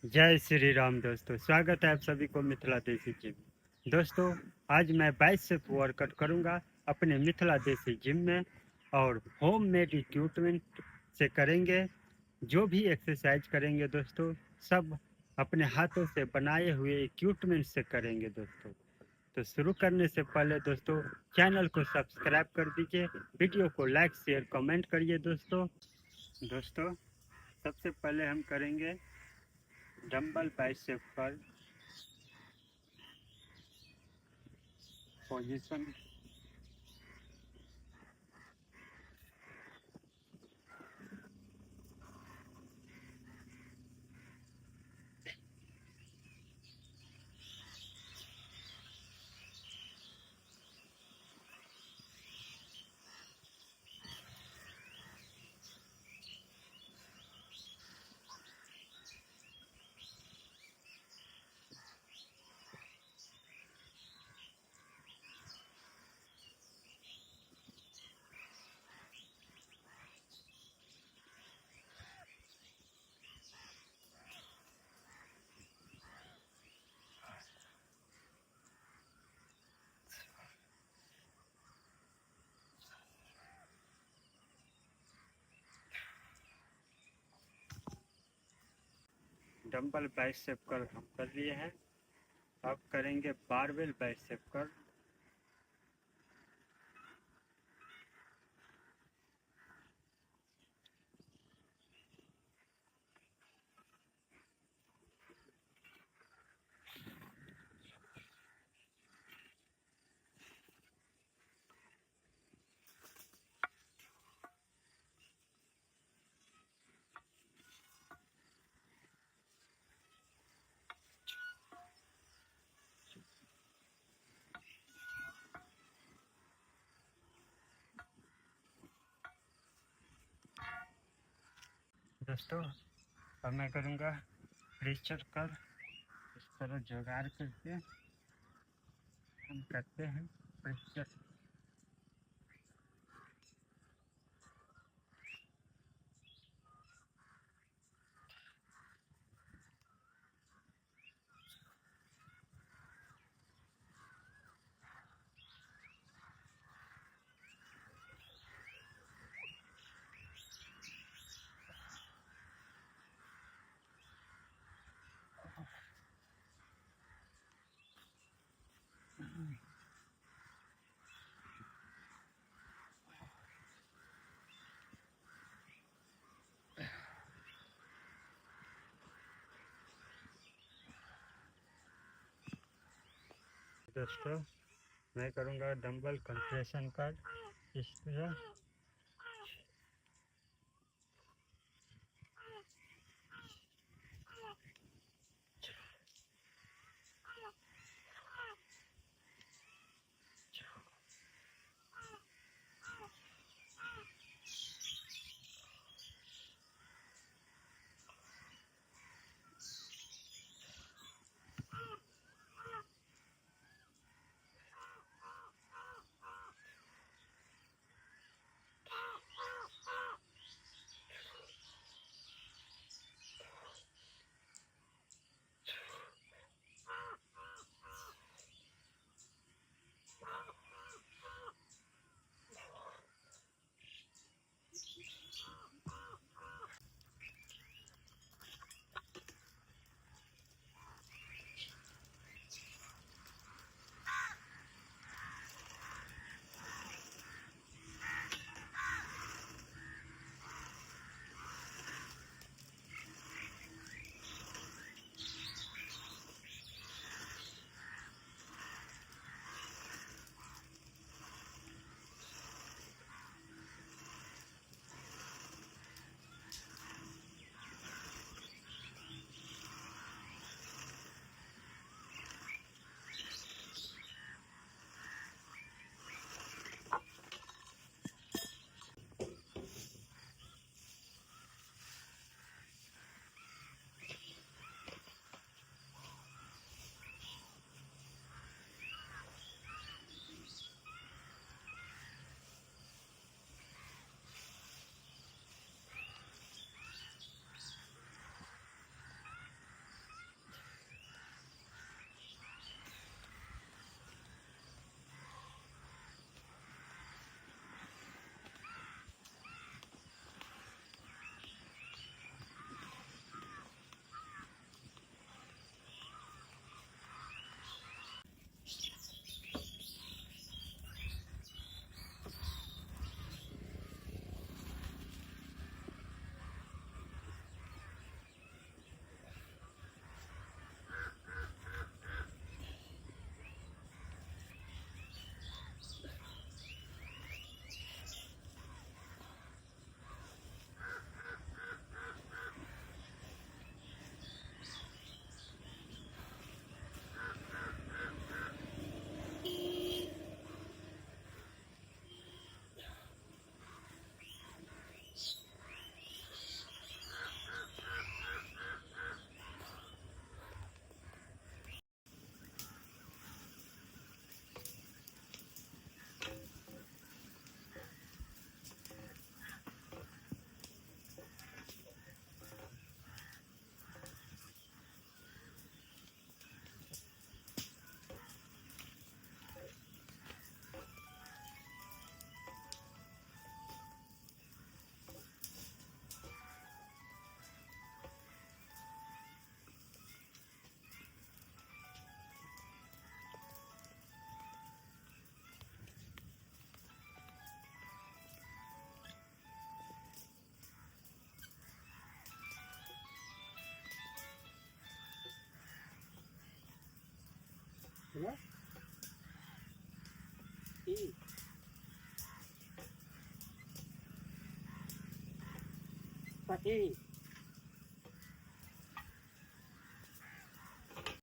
जय श्री राम दोस्तों, स्वागत है आप सभी को मिथिला देसी जिम। दोस्तों, आज मैं बाइसेप वर्कआउट करूंगा अपने मिथिला देसी जिम में और होम मेड इक्विपमेंट से करेंगे। जो भी एक्सरसाइज करेंगे दोस्तों, सब अपने हाथों से बनाए हुए इक्विपमेंट से करेंगे दोस्तों। तो शुरू करने से पहले दोस्तों, चैनल को सब्सक्राइब कर दीजिए, वीडियो को लाइक शेयर कमेंट करिए दोस्तों। दोस्तों, सबसे पहले हम करेंगे dumbbell bicep curl position. Dumbbell bicep curl हम कर लिए हैं। अब करेंगे बारबेल बाइसेप कर्ल। दोस्तों, अब मैं करूँगा प्रेशर कर्ल। इस तरह जुगाड़ करके हम करते हैं प्रेशर। दोस्तों, मैं करूँगा डंबल कंप्रेशन कर्ल इस तरह। Hello? E. But E.